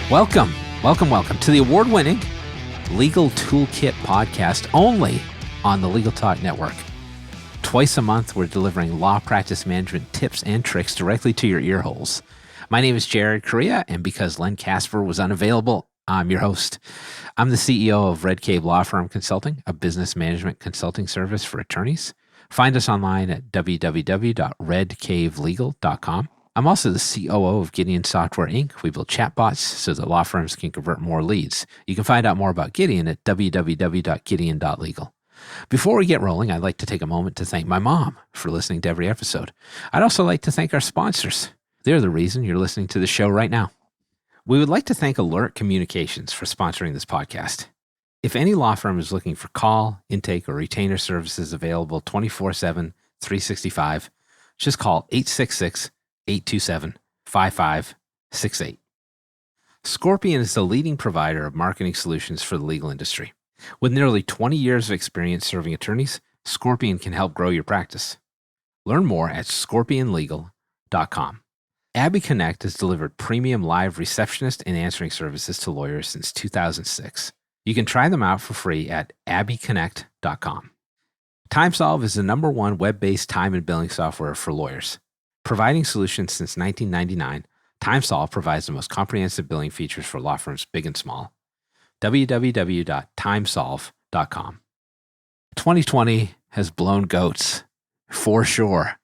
Welcome to the award-winning Legal Toolkit podcast only on the Legal Talk Network. Twice a month, we're delivering law practice management tips and tricks directly to your ear holes. My name is Jared Correia, and because Len Casper was unavailable, I'm your host. I'm the CEO of Red Cave Law Firm Consulting, a business management consulting service for attorneys. Find us online at www.redcavelegal.com. I'm also the COO of Gideon Software, Inc. We build chatbots so that law firms can convert more leads. You can find out more about Gideon at www.gideon.legal. Before we get rolling, I'd like to take a moment to thank my mom for listening to every episode. I'd also like to thank our sponsors. They're the reason you're listening to the show right now. We would like to thank Alert Communications for sponsoring this podcast. If any law firm is looking for call, intake, or retainer services available 24/7, 365, just call 866-827-5568. Scorpion is the leading provider of marketing solutions for the legal industry. With nearly 20 years of experience serving attorneys, Scorpion can help grow your practice. Learn more at scorpionlegal.com. Abby Connect has delivered premium live receptionist and answering services to lawyers since 2006. You can try them out for free at abbyconnect.com. TimeSolve is the #1 web-based time and billing software for lawyers. Providing solutions since 1999, TimeSolve provides the most comprehensive billing features for law firms big and small. www.timesolve.com. 2020 has blown goats, for sure.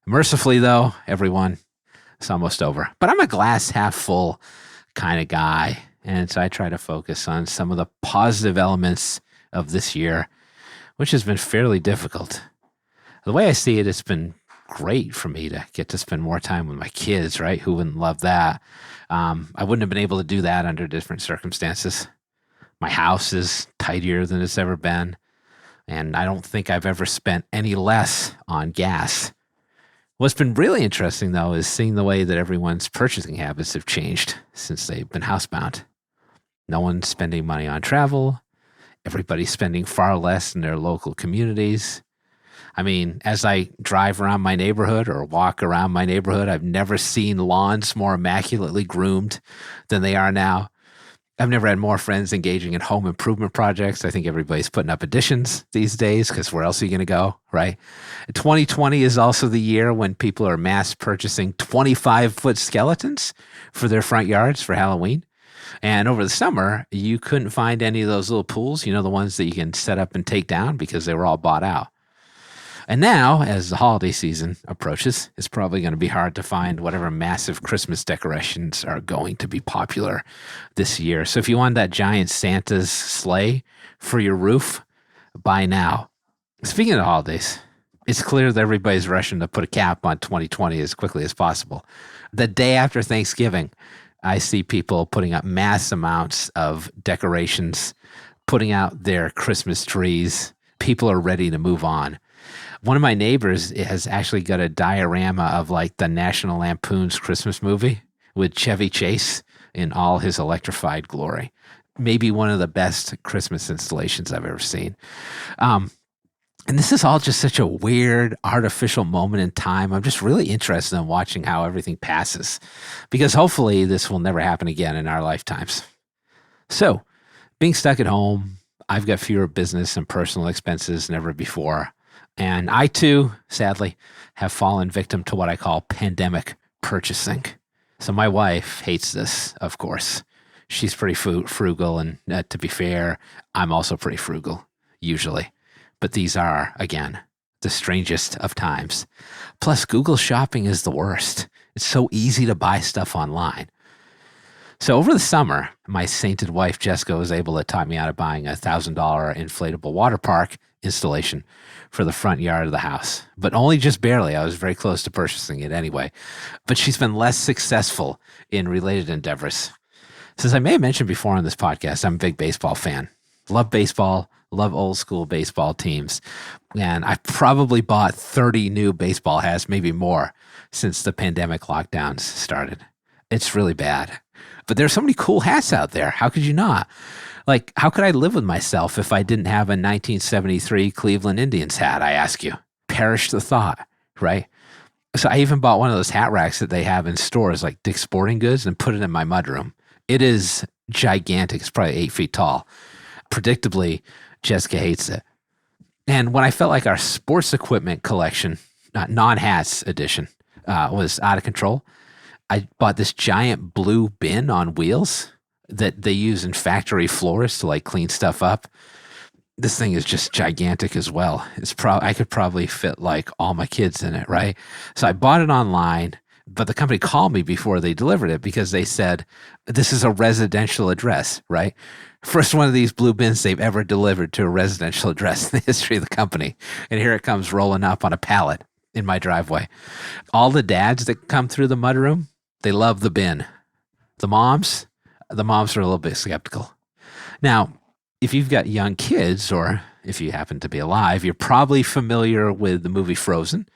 Mercifully, though, everyone, it's almost over. But I'm a glass half full kind of guy, and so I try to focus on some of the positive elements of this year, which has been fairly difficult. The way I see it, it's been great for me to get to spend more time with my kids, right? Who wouldn't love that? I wouldn't have been able to do that under different circumstances. My house is tidier than it's ever been, and I don't think I've ever spent any less on gas. What's been really interesting, though, is seeing the way that everyone's purchasing habits have changed since they've been housebound. No one's spending money on travel. Everybody's spending far less in their local communities. I mean, as I drive around my neighborhood or walk around my neighborhood, I've never seen lawns more immaculately groomed than they are now. I've never had more friends engaging in home improvement projects. I think everybody's putting up additions these days because where else are you going to go, right? 2020 is also the year when people are mass purchasing 25-foot skeletons for their front yards for Halloween. And over the summer, you couldn't find any of those little pools, the ones that you can set up and take down because they were all bought out. And now, as the holiday season approaches, it's probably going to be hard to find whatever massive Christmas decorations are going to be popular this year. So if you want that giant Santa's sleigh for your roof, buy now. Speaking of the holidays, it's clear that everybody's rushing to put a cap on 2020 as quickly as possible. The day after Thanksgiving, I see people putting up mass amounts of decorations, putting out their Christmas trees. People are ready to move on. One of my neighbors has actually got a diorama of like the National Lampoon's Christmas movie with Chevy Chase in all his electrified glory. Maybe one of the best Christmas installations I've ever seen. And this is all just such a weird, artificial moment in time. I'm just really interested in watching how everything passes because hopefully this will never happen again in our lifetimes. So, being stuck at home, I've got fewer business and personal expenses than ever before. And I, too, sadly, have fallen victim to what I call pandemic purchasing. So my wife hates this, of course. She's pretty frugal, and to be fair, I'm also pretty frugal, usually. But these are, again, the strangest of times. Plus, Google shopping is the worst. It's so easy to buy stuff online. So over the summer, my sainted wife, Jessica, was able to talk me out of buying a $1,000 inflatable water park installation for the front yard of the house, but only just barely. I was very close to purchasing it anyway. But she's been less successful in related endeavors. Since I may have mentioned before on this podcast, I'm a big baseball fan. Love baseball, love old school baseball teams. And I've probably bought 30 new baseball hats, maybe more, since the pandemic lockdowns started. It's really bad. But there's so many cool hats out there. How could you not? Like, how could I live with myself if I didn't have a 1973 Cleveland Indians hat, I ask you? Perish the thought, right? So I even bought one of those hat racks that they have in stores like Dick's Sporting Goods and put it in my mudroom. It is gigantic. It's probably 8 feet tall. Predictably, Jessica hates it. And when I felt like our sports equipment collection, non-hats edition, was out of control, I bought this giant blue bin on wheels that they use in factory floors to like clean stuff up. This thing is just gigantic as well. I could probably fit like all my kids in it, right? So I bought it online, but the company called me before they delivered it because they said, this is a residential address, right? First one of these blue bins they've ever delivered to a residential address in the history of the company. And here it comes rolling up on a pallet in my driveway. All the dads that come through the mudroom, they love the bin. The moms are a little bit skeptical. Now, if you've got young kids, or if you happen to be alive, you're probably familiar with the movie Frozen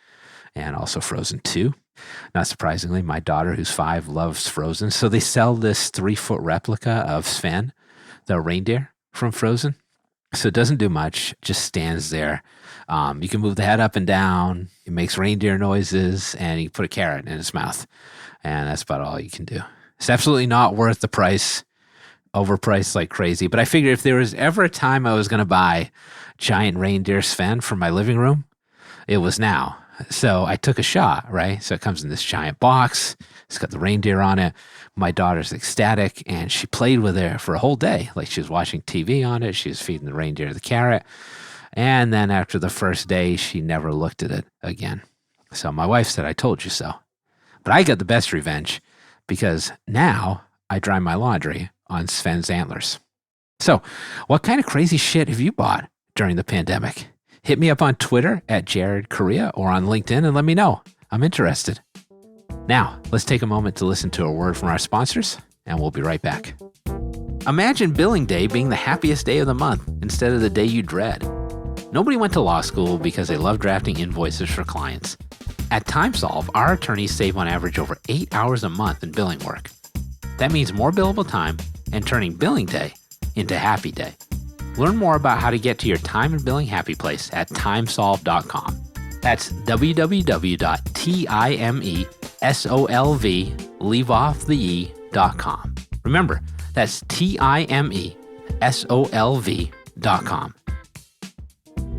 and also Frozen 2. Not surprisingly, my daughter, who's 5, loves Frozen. So they sell this 3-foot replica of Sven, the reindeer from Frozen. So it doesn't do much, just stands there. You can move the head up and down. It makes reindeer noises, and you put a carrot in its mouth. And that's about all you can do. It's absolutely not worth the price. Overpriced like crazy. But I figured if there was ever a time I was going to buy giant reindeer Sven for my living room, it was now. So I took a shot, right? So it comes in this giant box. It's got the reindeer on it. My daughter's ecstatic, and she played with it for a whole day. Like she was watching TV on it. She was feeding the reindeer the carrot. And then after the first day, she never looked at it again. So my wife said, I told you so. But I got the best revenge because now I dry my laundry on Sven's antlers. So what kind of crazy shit have you bought during the pandemic? Hit me up on Twitter at Jared Correia or on LinkedIn and let me know. I'm interested. Now, let's take a moment to listen to a word from our sponsors, and we'll be right back. Imagine billing day being the happiest day of the month instead of the day you dread. Nobody went to law school because they love drafting invoices for clients. At TimeSolve, our attorneys save on average over 8 hours a month in billing work. That means more billable time and turning billing day into happy day. Learn more about how to get to your time and billing happy place at timesolve.com. That's www.timesolv.com. Remember, that's timesolv.com.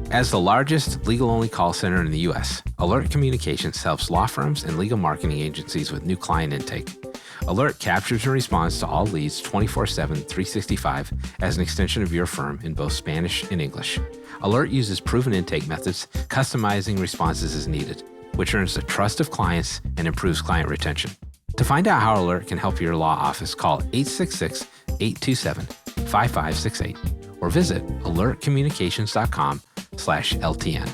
As the largest legal-only call center in the U.S., Alert Communications helps law firms and legal marketing agencies with new client intake. Alert captures and responds to all leads 24/7, 365 as an extension of your firm in both Spanish and English. Alert uses proven intake methods, customizing responses as needed, which earns the trust of clients and improves client retention. To find out how Alert can help your law office, call 866-827-5568 or visit alertcommunications.com/LTN.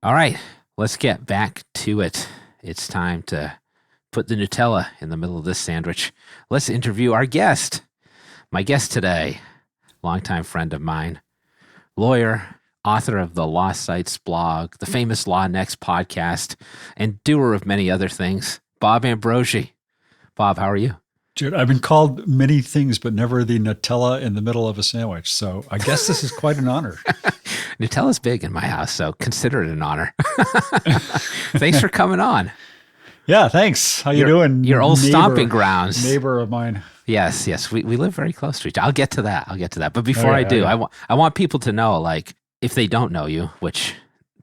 All right, let's get back to it. It's time to put the Nutella in the middle of this sandwich. Let's interview our guest. My guest today, longtime friend of mine, lawyer, author of the Law Sites blog, the famous Law Next podcast, and doer of many other things, Bob Ambrogi. Bob, how are you? Jared, I've been called many things, but never the Nutella in the middle of a sandwich. So I guess this is quite an honor. Nutella's big in my house, so consider it an honor. Thanks for coming on. Yeah, thanks. How you doing? Your old stomping grounds. Neighbor of mine. Yes. We live very close to each other. I'll get to that. But before I do, I want people to know, like, if they don't know you, which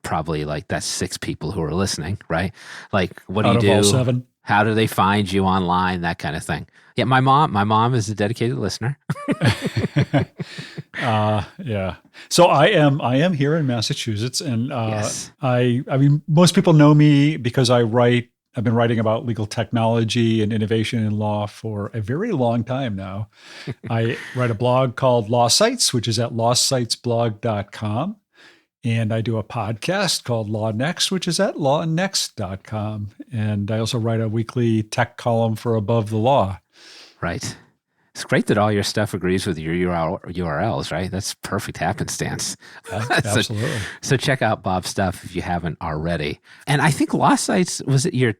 probably like that's 6 people who are listening, right? Like, what do you do? Out of all 7. How do they find you online? That kind of thing. Yeah, my mom is a dedicated listener. Yeah. So I am here in Massachusetts, and yes. I mean, most people know me because I've been writing about legal technology and innovation in law for a very long time now. I write a blog called Law Sites, which is at lawsitesblog.com. And I do a podcast called Law Next, which is at lawnext.com. And I also write a weekly tech column for Above the Law. Right. It's great that all your stuff agrees with your URLs, right? That's perfect happenstance. Absolutely. So check out Bob's stuff if you haven't already. And I think Law Sites, was it your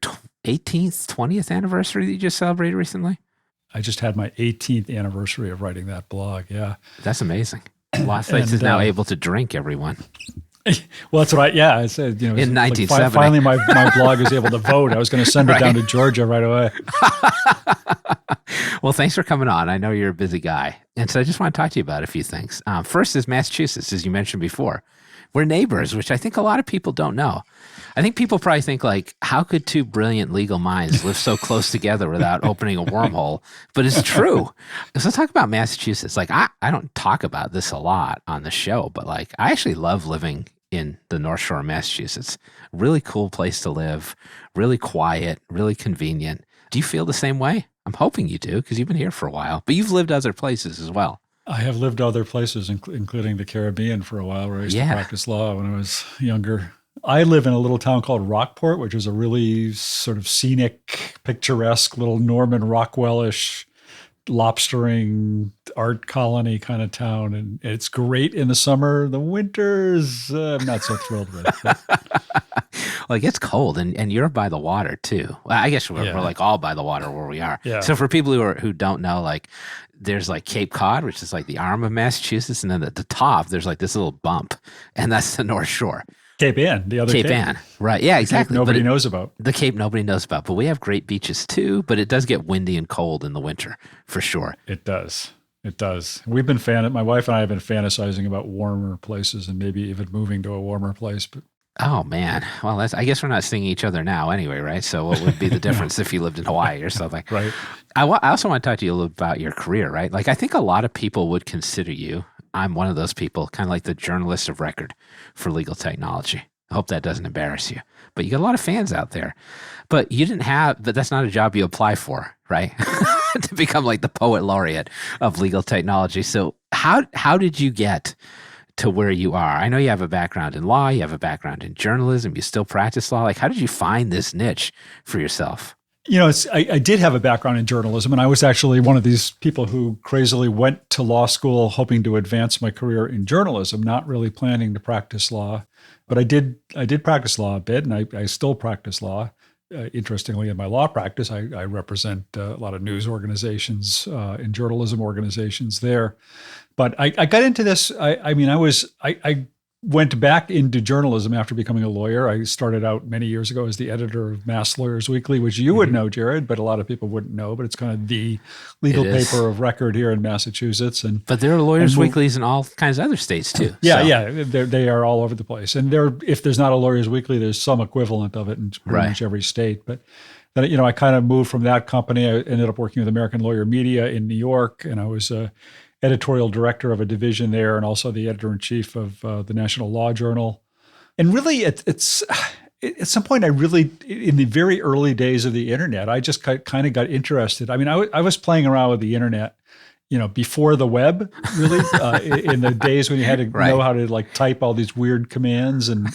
18th, 20th anniversary that you just celebrated recently? I just had my 18th anniversary of writing that blog, yeah. That's amazing. Law Sites is now able to drink, everyone. Well, that's what I said, In like 1970. finally my blog is able to vote. I was going to send it down to Georgia right away. Well, thanks for coming on. I know you're a busy guy. And so I just want to talk to you about a few things. First is Massachusetts, as you mentioned before. We're neighbors, which I think a lot of people don't know. I think people probably think like, how could two brilliant legal minds live so close together without opening a wormhole? But it's true. So let's talk about Massachusetts. Like, I don't talk about this a lot on the show, but like, I actually love living in the North Shore of Massachusetts. Really cool place to live, really quiet, really convenient. Do you feel the same way? I'm hoping you do, because you've been here for a while, but you've lived other places as well. I have lived other places, including the Caribbean for a while, where I used to practice law when I was younger. I live in a little town called Rockport, which is a really sort of scenic, picturesque little Norman Rockwell-ish lobstering art colony kind of town. And it's great in the summer. The winters, I'm not so thrilled with. Well, it gets cold, and you're by the water too. Well, I guess we're like all by the water where we are. Yeah. So for people who don't know, like there's like Cape Cod, which is like the arm of Massachusetts, and then at the top there's like this little bump, and that's the North Shore. Cape Ann, the other Cape. Ann, right? Yeah, exactly. Nobody knows about. The Cape nobody knows about, but we have great beaches too. But it does get windy and cold in the winter, for sure. It does. It does. We've been my wife and I have been fantasizing about warmer places and maybe even moving to a warmer place. But oh man, well, I guess we're not seeing each other now anyway, right? So what would be the difference if you lived in Hawaii or something? Right. I also want to talk to you a little about your career, right? Like I think a lot of people would consider you. I'm one of those people, kind of like the journalist of record for legal technology. I hope that doesn't embarrass you, but you got a lot of fans out there. But that's not a job you apply for, right? To become like the poet laureate of legal technology. So how did you get to where you are? I know you have a background in law, you have a background in journalism, you still practice law. Like, how did you find this niche for yourself? I did have a background in journalism, and I was actually one of these people who crazily went to law school hoping to advance my career in journalism, not really planning to practice law. But I did practice law a bit, and I still practice law. Interestingly, in my law practice, I represent a lot of news organizations and journalism organizations there. But I got into this. I went back into journalism after becoming a lawyer. I started out many years ago as the editor of Mass Lawyers Weekly, which you would know, Jared, but a lot of people wouldn't know. But it's kind of the legal paper of record here in Massachusetts. But there are lawyers' weeklies in all kinds of other states too. Yeah. They are all over the place. And if there's not a lawyers' weekly, there's some equivalent of it in pretty much every state. But then, I kind of moved from that company. I ended up working with American Lawyer Media in New York, and I was editorial director of a division there, and also the editor-in-chief of the National Law Journal. And really, it's at some point, in the very early days of the internet, I just kind of got interested. I mean, I was playing around with the internet, before the web, really, in the days when you had to know how to like type all these weird commands and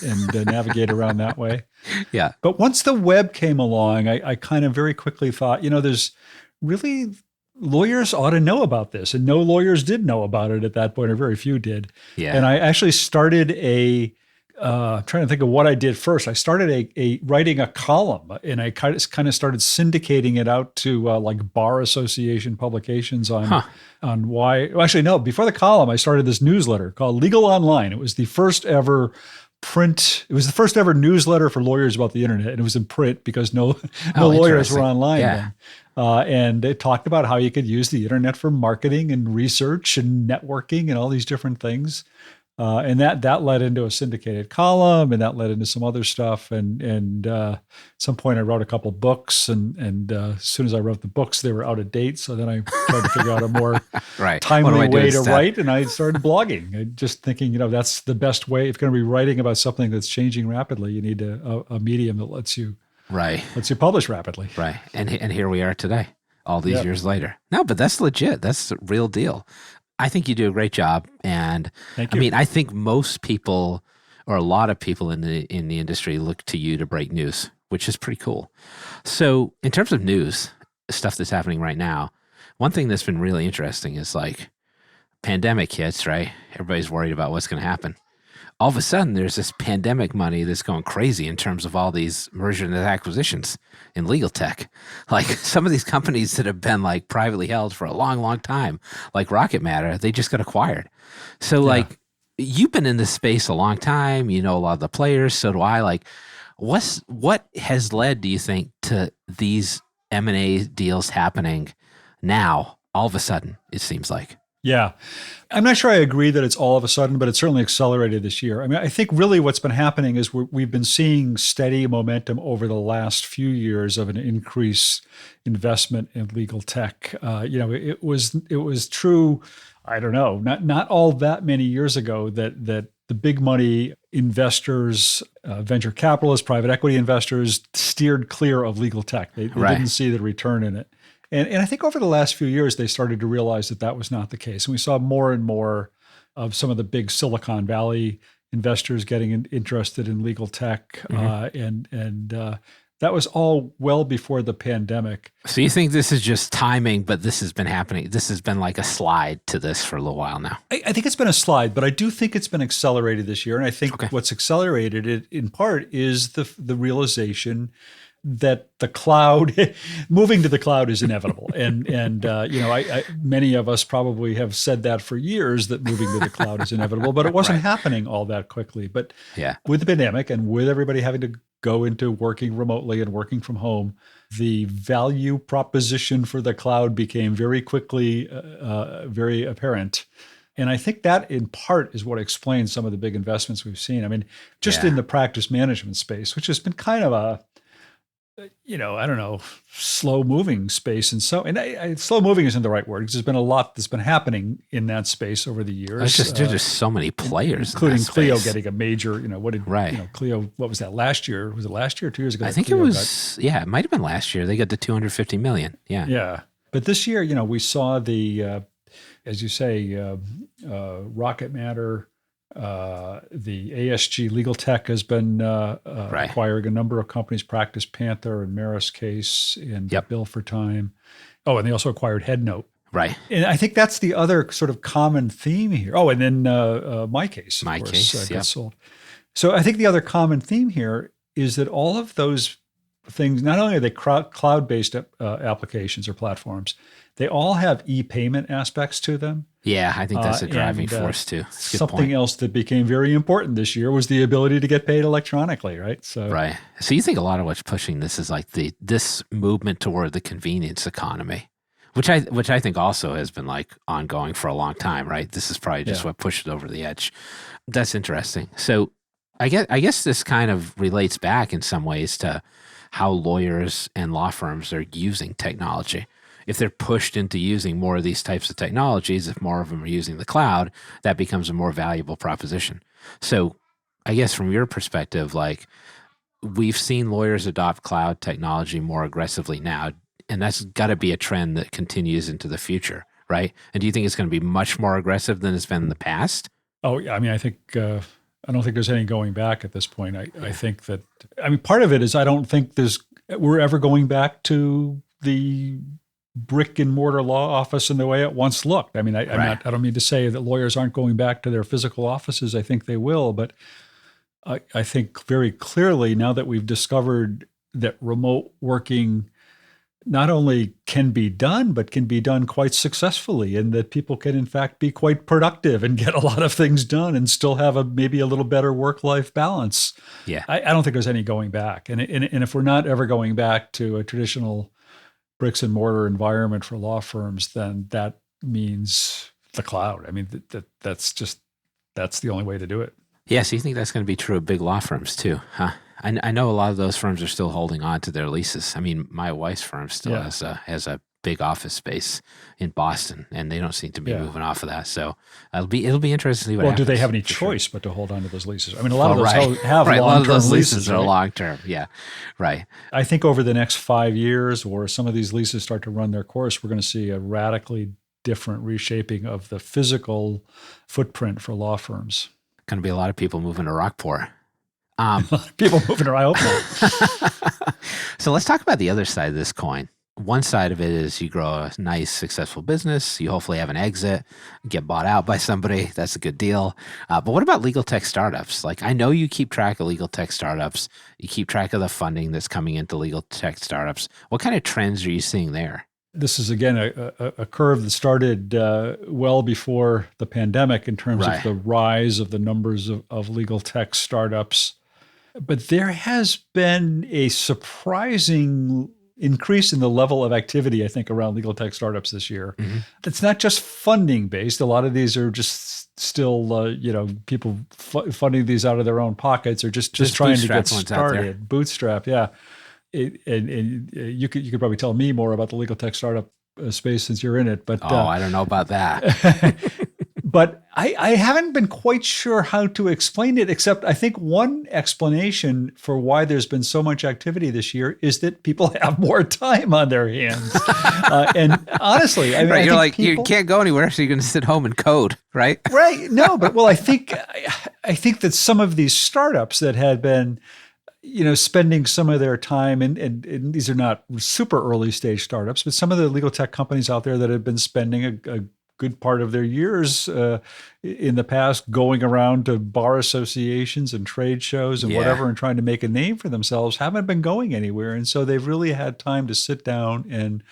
navigate around that way. Yeah. But once the web came along, I kind of very quickly thought, there's really lawyers ought to know about this. And no lawyers did know about it at that point, or very few did. Yeah. And I actually started trying to think of what I did first. I started writing a column, and I kind of started syndicating it out to like bar association publications on why. Well, actually, no. Before the column, I started this newsletter called Legal Online. It was the first ever newsletter for lawyers about the internet, and it was in print because no lawyers were online then. And it talked about how you could use the internet for marketing and research and networking and all these different things. And that led into a syndicated column, and that led into some other stuff. And at some point I wrote a couple books, and as soon as I wrote the books, they were out of date. So then I tried to figure out a more timely way to write, and I started blogging. Just thinking, that's the best way. If you're going to be writing about something that's changing rapidly, you need a medium that lets you publish rapidly. Right. And here we are today, all these years later. No, but that's legit. That's the real deal. I think you do a great job. And thank you. I mean, I think most people, or a lot of people in the industry, look to you to break news, which is pretty cool. So in terms of news, stuff that's happening right now, one thing that's been really interesting is like pandemic hits, right? Everybody's worried about what's going to happen. All of a sudden, there's this pandemic money that's going crazy in terms of all these mergers and acquisitions in legal tech. Like some of these companies that have been like privately held for a long, long time, like Rocket Matter, they just got acquired. So like you've been in this space a long time. You know a lot of the players. So do I. Like, what has led, do you think, to these M&A deals happening now, all of a sudden, it seems like? Yeah. I'm not sure I agree that it's all of a sudden, but it's certainly accelerated this year. I mean, I think really what's been happening is we've been seeing steady momentum over the last few years of an increased investment in legal tech. It was true, I don't know, not all that many years ago that the big money investors, venture capitalists, private equity investors steered clear of legal tech. They didn't see the return in it. And I think over the last few years, they started to realize that was not the case. And we saw more and more of some of the big Silicon Valley investors getting interested in legal tech. And that was all well before the pandemic. So you think this is just timing, but this has been happening. This has been like a slide to this for a little while now. I think it's been a slide, but I do think it's been accelerated this year. And I think what's accelerated it in part is the realization that the cloud, moving to the cloud is inevitable. And many of us probably have said that for years, that moving to the cloud is inevitable, but it wasn't happening all that quickly. But with the pandemic and with everybody having to go into working remotely and working from home, the value proposition for the cloud became very quickly very apparent. And I think that in part is what explains some of the big investments we've seen. I mean, just in the practice management space, which has been kind of a, I don't know, slow moving space. And slow moving isn't the right word, because there's been a lot that's been happening in that space over the years. There's just so many players, including Clio getting a major, Clio, what was that last year? Was it last year or 2 years ago? I think it was, it might've been last year. They got the 250 million. Yeah. Yeah. But this year, we saw the, as you say, Rocket Matter, the ASG Legal Tech has been acquiring a number of companies, Practice Panther and Maris Case and Bill for Time. Oh, and they also acquired Headnote. Right. And I think that's the other sort of common theme here. Oh, and then My Case, of course, got sold. So I think the other common theme here is that all of those things, not only are they cloud-based applications or platforms, they all have e-payment aspects to them. Yeah, I think that's a driving force too. Something else that became very important this year was the ability to get paid electronically, right? So you think a lot of what's pushing this is like this movement toward the convenience economy, which I think also has been like ongoing for a long time, right? This is probably just what pushed it over the edge. That's interesting. So I guess this kind of relates back in some ways to how lawyers and law firms are using technology. If they're pushed into using more of these types of technologies, if more of them are using the cloud, that becomes a more valuable proposition. So I guess from your perspective, like, we've seen lawyers adopt cloud technology more aggressively now, and that's got to be a trend that continues into the future, right? And do you think it's going to be much more aggressive than it's been in the past? Oh, yeah. I mean, I don't think there's any going back at this point. I think that, part of it is I don't think we're ever going back to the brick and mortar law office in the way it once looked. I mean, I don't mean to say that lawyers aren't going back to their physical offices. I think they will, but I think very clearly now that we've discovered that remote working not only can be done, but can be done quite successfully, and that people can in fact be quite productive and get a lot of things done and still have maybe a little better work-life balance. Yeah. I don't think there's any going back. And if we're not ever going back to a traditional bricks and mortar environment for law firms, then that means the cloud. I mean, that's the only way to do it. Yeah, so you think that's going to be true of big law firms too, huh? I know a lot of those firms are still holding on to their leases. I mean, my wife's firm still has a big office space in Boston, and they don't seem to be moving off of that. So it'll be interesting to see what happens. Well, do they have any choice but to hold on to those leases? I mean, a lot of those have long-term a lot of those leases are long-term. Yeah, right. I think over the next 5 years, or some of these leases start to run their course, we're going to see a radically different reshaping of the physical footprint for law firms. Going to be a lot of people moving to Rockport. People moving around. I hope not. So let's talk about the other side of this coin. One side of it is you grow a nice, successful business. You hopefully have an exit, get bought out by somebody. That's a good deal. But what about legal tech startups? Like, I know you keep track of legal tech startups. You keep track of the funding that's coming into legal tech startups. What kind of trends are you seeing there? This is, again, a curve that started well before the pandemic in terms of the rise of the numbers of legal tech startups. But there has been a surprising increase in the level of activity, I think, around legal tech startups this year. Mm-hmm. It's not just funding based. A lot of these are just still, people funding these out of their own pockets or just trying to get started. Bootstrap, yeah. And you could probably tell me more about the legal tech startup space since you're in it. But I don't know about that. But I haven't been quite sure how to explain it, except I think one explanation for why there's been so much activity this year is that people have more time on their hands. And honestly, I mean, you're like, you can't go anywhere, so you're going to sit home and code, right? Right. No, but I think that some of these startups that had been, spending some of their time, and these are not super early stage startups, but some of the legal tech companies out there that have been spending a good part of their years in the past going around to bar associations and trade shows and whatever and trying to make a name for themselves haven't been going anywhere. And so they've really had time to sit down and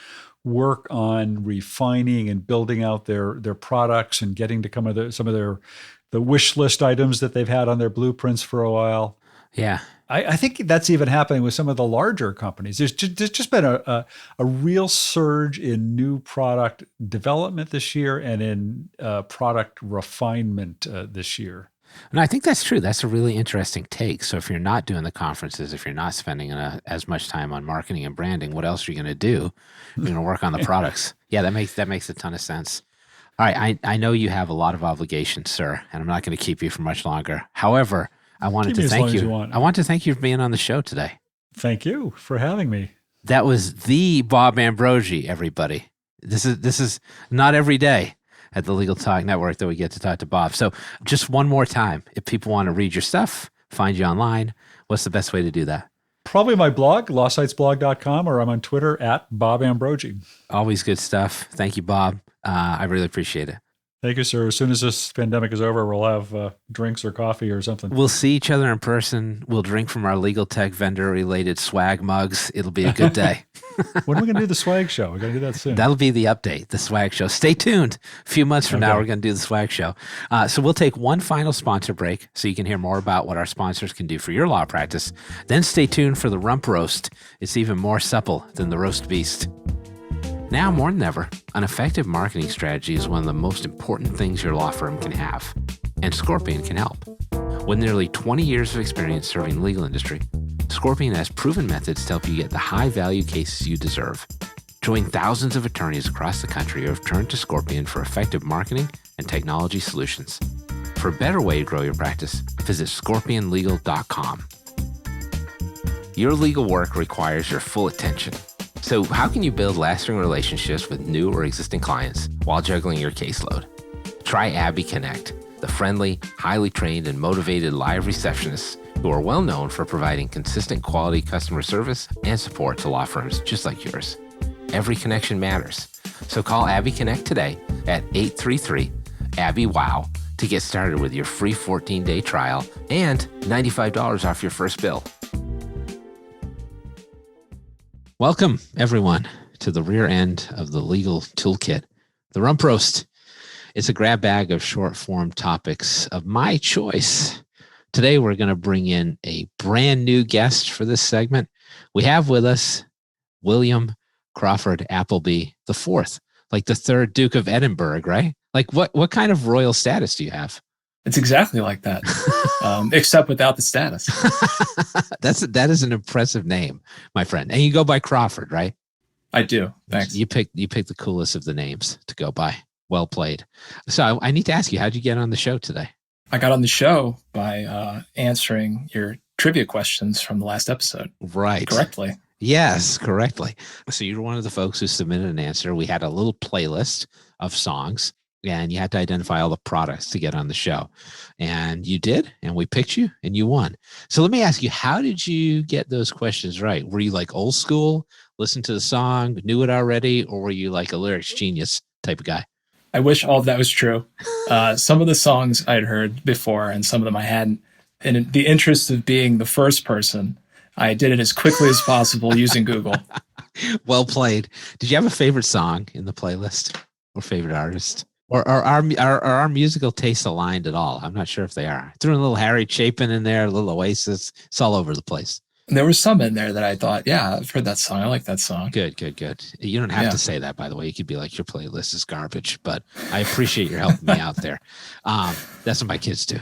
work on refining and building out their products and getting to some of the wish list items that they've had on their blueprints for a while. Yeah. I think that's even happening with some of the larger companies. There's just been a real surge in new product development this year and in product refinement this year. And I think that's true. That's a really interesting take. So if you're not doing the conferences, if you're not spending as much time on marketing and branding, what else are you going to do? You're going to work on the products. Yeah, that makes a ton of sense. All right, I know you have a lot of obligations, sir, and I'm not going to keep you for much longer. However, I wanted to thank you. I want to thank you for being on the show today. Thank you for having me. That was the Bob Ambrogi, everybody. This is not every day at the Legal Talk Network that we get to talk to Bob. So just one more time, if people want to read your stuff, find you online, what's the best way to do that? Probably my blog, lawsitesblog.com, or I'm on Twitter at Bob Ambrogi. Always good stuff. Thank you, Bob. I really appreciate it. Thank you, sir. As soon as this pandemic is over, we'll have drinks or coffee or something. We'll see each other in person. We'll drink from our legal tech vendor-related swag mugs. It'll be a good day. When are we going to do the swag show? We're going to do that soon. That'll be the update, the swag show. Stay tuned. A few months from now, we're going to do the swag show. So we'll take one final sponsor break so you can hear more about what our sponsors can do for your law practice. Then stay tuned for the Rump Roast. It's even more supple than the roast beast. Now more than ever, an effective marketing strategy is one of the most important things your law firm can have, and Scorpion can help. With nearly 20 years of experience serving the legal industry, Scorpion has proven methods to help you get the high-value cases you deserve. Join thousands of attorneys across the country who have turned to Scorpion for effective marketing and technology solutions. For a better way to grow your practice, visit scorpionlegal.com. Your legal work requires your full attention. So how can you build lasting relationships with new or existing clients while juggling your caseload? Try Abby Connect, the friendly, highly trained, and motivated live receptionists who are well known for providing consistent quality customer service and support to law firms just like yours. Every connection matters. So call Abby Connect today at 833-ABBY-WOW to get started with your free 14-day trial and $95 off your first bill. Welcome, everyone, to the rear end of the legal toolkit, the Rump Roast. It's a grab bag of short-form topics of my choice. Today, we're going to bring in a brand new guest for this segment. We have with us William Crawford Appleby IV, like the third Duke of Edinburgh, right? Like what kind of royal status do you have? It's exactly like that, except without the status. That is an impressive name, my friend. And you go by Crawford, right? I do. Thanks. You picked the coolest of the names to go by. Well played. So I need to ask you, how'd you get on the show today? I got on the show by answering your trivia questions from the last episode. Right. Correctly. Yes, correctly. So you're one of the folks who submitted an answer. We had a little playlist of songs, and you had to identify all the products to get on the show. And you did, and we picked you, and you won. So let me ask you, how did you get those questions right? Were you like old school, listen to the song, knew it already, or were you like a lyrics genius type of guy? I wish all of that was true. Some of the songs I'd heard before, and some of them I hadn't. And in the interest of being the first person, I did it as quickly as possible using Google. Well played. Did you have a favorite song in the playlist or favorite artist? Or are our musical tastes aligned at all? I'm not sure if they are. I threw in a little Harry Chapin in there, a little Oasis. It's all over the place. There was some in there that I thought, yeah, I've heard that song. I like that song. Good. You don't have to say that, by the way. You could be like, your playlist is garbage, but I appreciate your helping me out there. That's what my kids do.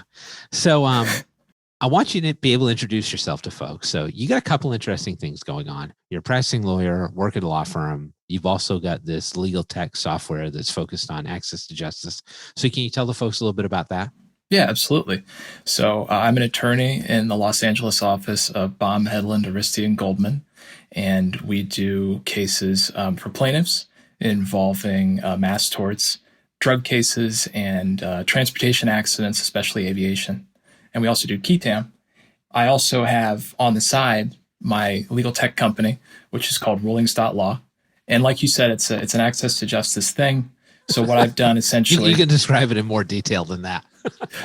So I want you to be able to introduce yourself to folks. So you got a couple interesting things going on. You're a practicing lawyer, work at a law firm. You've also got this legal tech software that's focused on access to justice. So can you tell the folks a little bit about that? Yeah, absolutely. So I'm an attorney in the Los Angeles office of Baum Hedlund Aristei and Goldman, and we do cases for plaintiffs involving mass torts, drug cases, and transportation accidents, especially aviation. And we also do QTAM. I also have on the side my legal tech company, which is called rulings.law. And like you said, it's an access to justice thing. So what I've done essentially... You can describe it in more detail than that.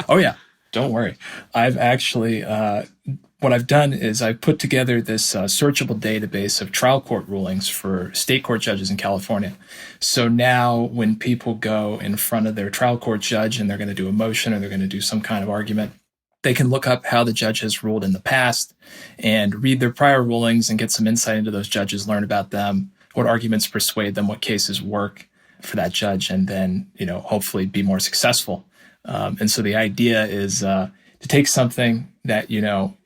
Oh, yeah. Don't worry. I've actually... what I've done is I've put together this searchable database of trial court rulings for state court judges in California. So now when people go in front of their trial court judge and they're going to do a motion or they're going to do some kind of argument, they can look up how the judge has ruled in the past and read their prior rulings and get some insight into those judges, learn about them, what arguments persuade them, what cases work for that judge, and then, hopefully be more successful. And so the idea is to take something that,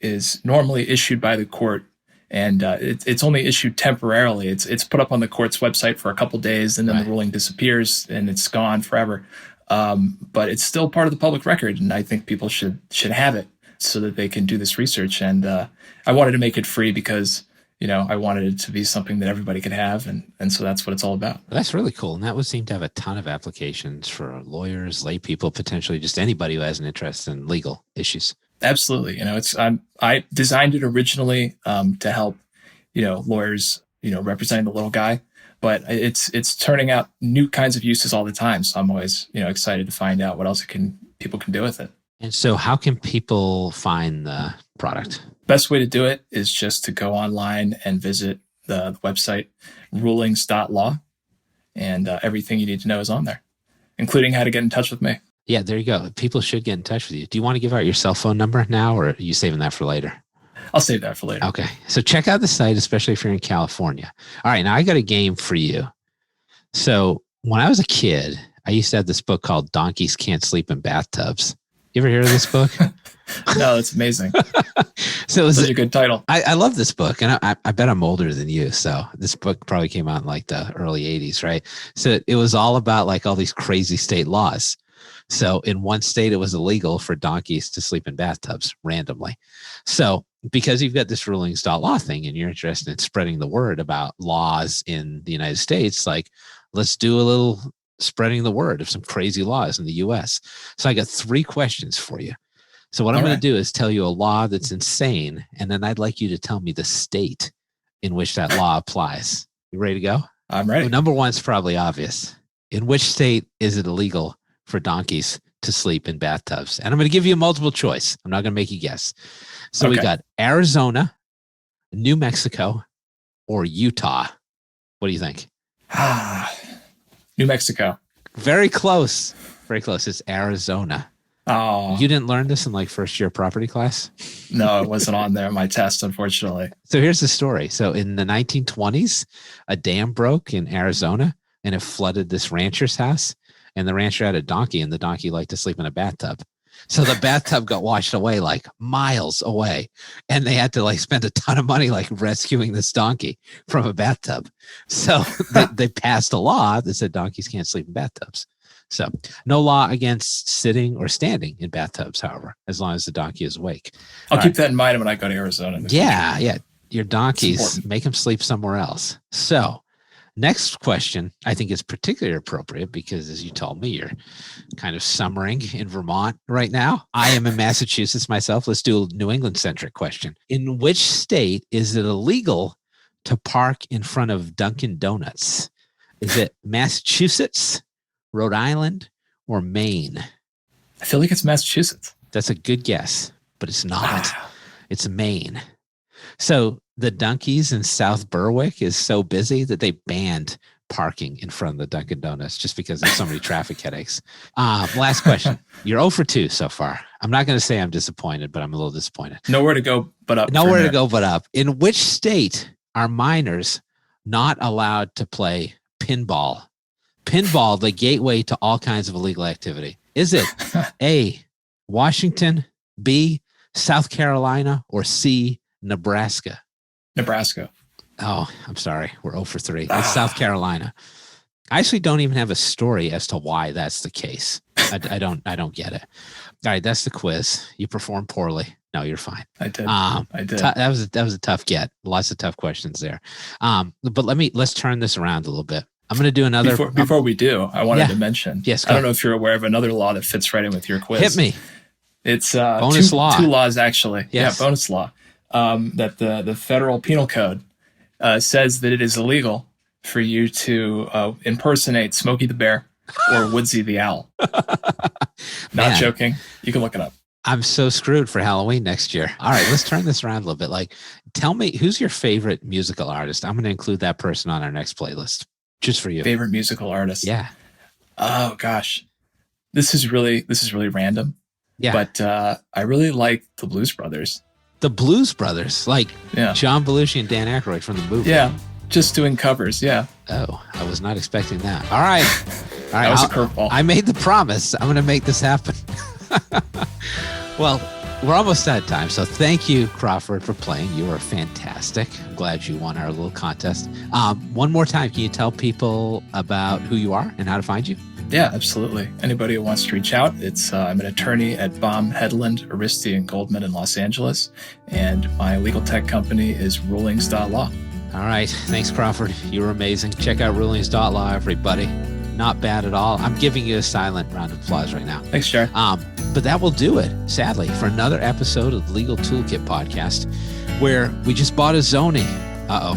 is normally issued by the court and it's only issued temporarily. It's put up on the court's website for a couple days and then the ruling disappears and it's gone forever. But it's still part of the public record, and I think people should have it so that they can do this research. And I wanted to make it free because, I wanted it to be something that everybody could have, and so that's what it's all about. That's really cool, and that would seem to have a ton of applications for lawyers, lay people, potentially just anybody who has an interest in legal issues. Absolutely, I designed it originally to help, lawyers, representing the little guy. But it's turning out new kinds of uses all the time. So I'm always, excited to find out what else people can do with it. And so how can people find the product? Best way to do it is just to go online and visit the website rulings.law, and everything you need to know is on there, including how to get in touch with me. Yeah, there you go. People should get in touch with you. Do you want to give out your cell phone number now, or are you saving that for later? I'll save that for later. Okay. So check out the site, especially if you're in California. All right. Now I got a game for you. So when I was a kid, I used to have this book called Donkeys Can't Sleep in Bathtubs. You ever hear of this book? No, it's amazing. So it was such a good title. I love this book, and I bet I'm older than you. So this book probably came out in like the early 80s, right? So it was all about like all these crazy state laws. So in one state, it was illegal for donkeys to sleep in bathtubs randomly. So because you've got this rulings.law thing and you're interested in spreading the word about laws in the United States, like let's do a little spreading the word of some crazy laws in the US. So I got 3 questions for you. So what I'm going to do is tell you a law that's insane, and then I'd like you to tell me the state in which that law applies. You ready to go? I'm ready. Well, number 1's probably obvious. In which state is it illegal for donkeys to sleep in bathtubs? And I'm going to give you a multiple choice. I'm not going to make you guess. So we got Arizona, New Mexico, or Utah. What do you think? New Mexico. Very close. Very close. It's Arizona. Oh. You didn't learn this in like first year property class? No, it wasn't on there in my test, unfortunately. So here's the story. So in the 1920s, a dam broke in Arizona and it flooded this rancher's house. And the rancher had a donkey, and the donkey liked to sleep in a bathtub. So the bathtub got washed away like miles away. And they had to like spend a ton of money like rescuing this donkey from a bathtub. So they passed a law that said donkeys can't sleep in bathtubs. So no law against sitting or standing in bathtubs, however, as long as the donkey is awake. I'll keep that in mind when I go to Arizona. Yeah. Your donkeys, make them sleep somewhere else. So next question, I think is particularly appropriate because, as you told me, you're kind of summering in Vermont right now. I am in Massachusetts myself. Let's do a New England-centric question. In which state is it illegal to park in front of Dunkin' Donuts? Is it Massachusetts, Rhode Island, or Maine? I feel like it's Massachusetts. That's a good guess, but it's not. It's Maine. So the Dunkies in South Berwick is so busy that they banned parking in front of the Dunkin' Donuts just because there's so many traffic headaches. Last question. You're 0 for 2 so far. I'm not going to say I'm disappointed, but I'm a little disappointed. Nowhere to go but up. Nowhere to go but up. In which state are minors not allowed to play pinball? Pinball, the gateway to all kinds of illegal activity. Is it A, Washington, B, South Carolina, or C, Nebraska? Nebraska. Oh, I'm sorry. We're 0 for 3. It's South Carolina. I actually don't even have a story as to why that's the case. I don't get it. All right, that's the quiz. You performed poorly. No, you're fine. I did. That was a tough get. Lots of tough questions there. But let's turn this around a little bit. I'm going to do another. Before we do, I wanted to mention. Yes. I don't know if you're aware of another law that fits right in with your quiz. Hit me. It's bonus law. 2 laws actually. Yes. Yeah, bonus law. That the federal penal code says that it is illegal for you to impersonate Smokey the Bear or Woodsy the Owl. Not joking. You can look it up. I'm so screwed for Halloween next year. All right, let's turn this around a little bit. Like, tell me, who's your favorite musical artist? I'm going to include that person on our next playlist, just for you. Favorite musical artist? Yeah. Oh gosh, this is really random. Yeah. But I really like the Blues Brothers. The Blues Brothers, like John Belushi and Dan Aykroyd from the movie. Yeah, just doing covers. Yeah. Oh, I was not expecting that. All right. That was a curveball. I made the promise. I'm going to make this happen. Well, we're almost out of time. So thank you, Crawford, for playing. You were fantastic. I'm glad you won our little contest. One more time, can you tell people about who you are and how to find you? Yeah, absolutely. Anybody who wants to reach out, I'm an attorney at Baum Hedlund Aristei and Goldman in Los Angeles, and my legal tech company is rulings.law. All right. Thanks, Crawford. You were amazing. Check out rulings.law, everybody. Not bad at all. I'm giving you a silent round of applause right now. Thanks, Jared. But that will do it, sadly, for another episode of the Legal Toolkit podcast, where we just bought a zoning. Uh-oh.